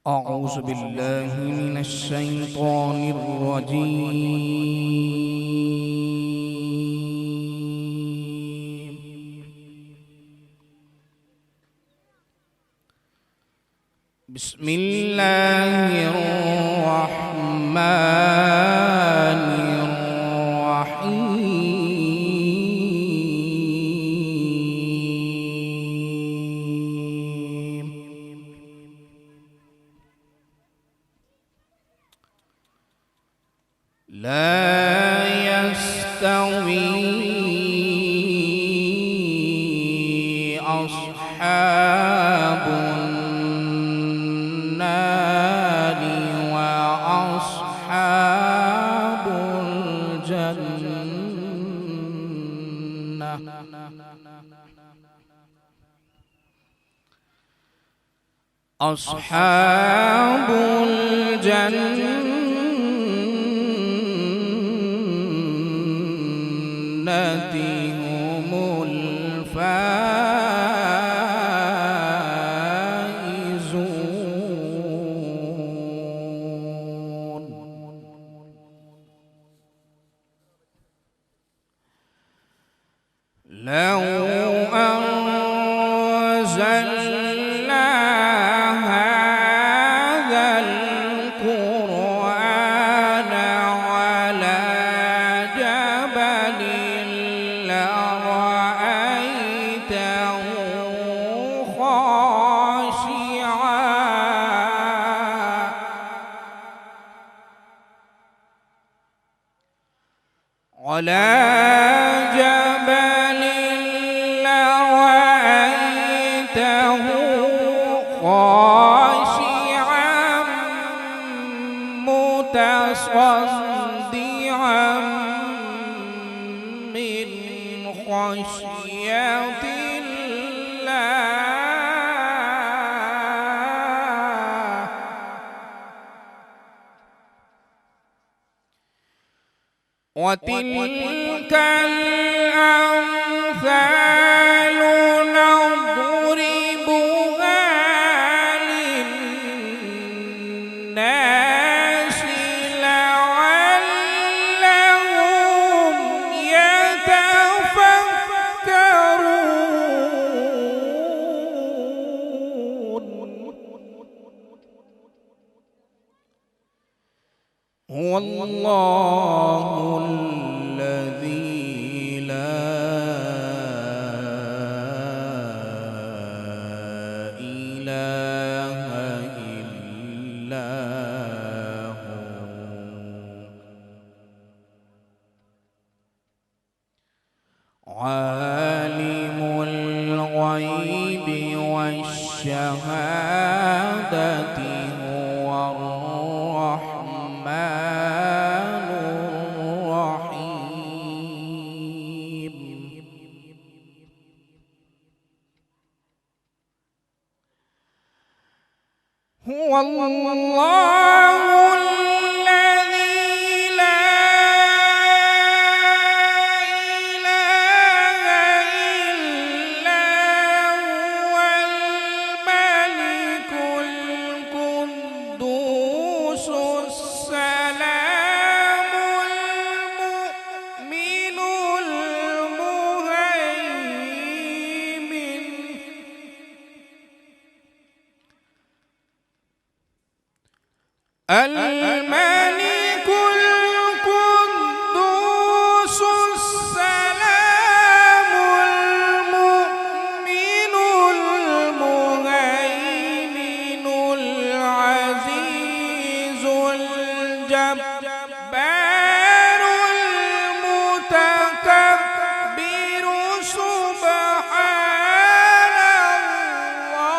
أعوذ بالله من الشيطان الرجيم. بسم الله الرحمن الرحيم. لا يستوي أصحاب النار وأصحاب الجنة. أصحاب الجنة هم الفائزون. لو أنزلنا هذا القرآن على جبل لرأيته خاشعا على جبل لرأيته خاشعا متصدعا من خشية الله. وتلك الأمثال نضربها للناس لعلهم يتفكرون. هو الله الذي لا إله إلا هو عالم الغيب والشهادة هو الرحمن الرحيم. هو الله الذي لا إله إلا هو الملك القدوس السلام المؤمن المهيمن الملك القدوس السلام المؤمن المهيمن العزيز الجبار المتكبر سبحان الله.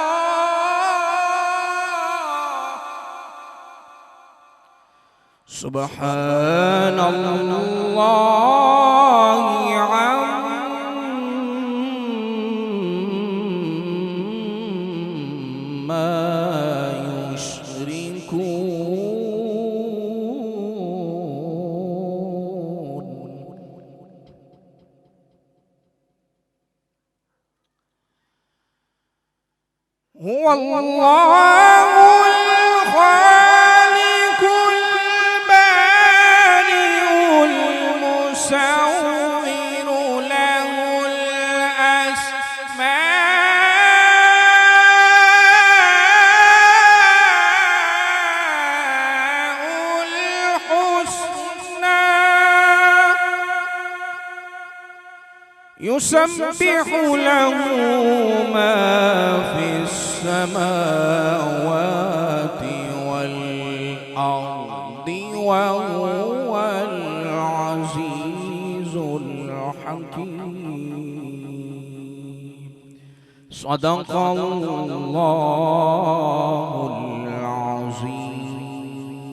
سبحان الله عما يشركون. هو الله يسبح له ما في السماوات والأرض وهو العزيز الحكيم. صدق الله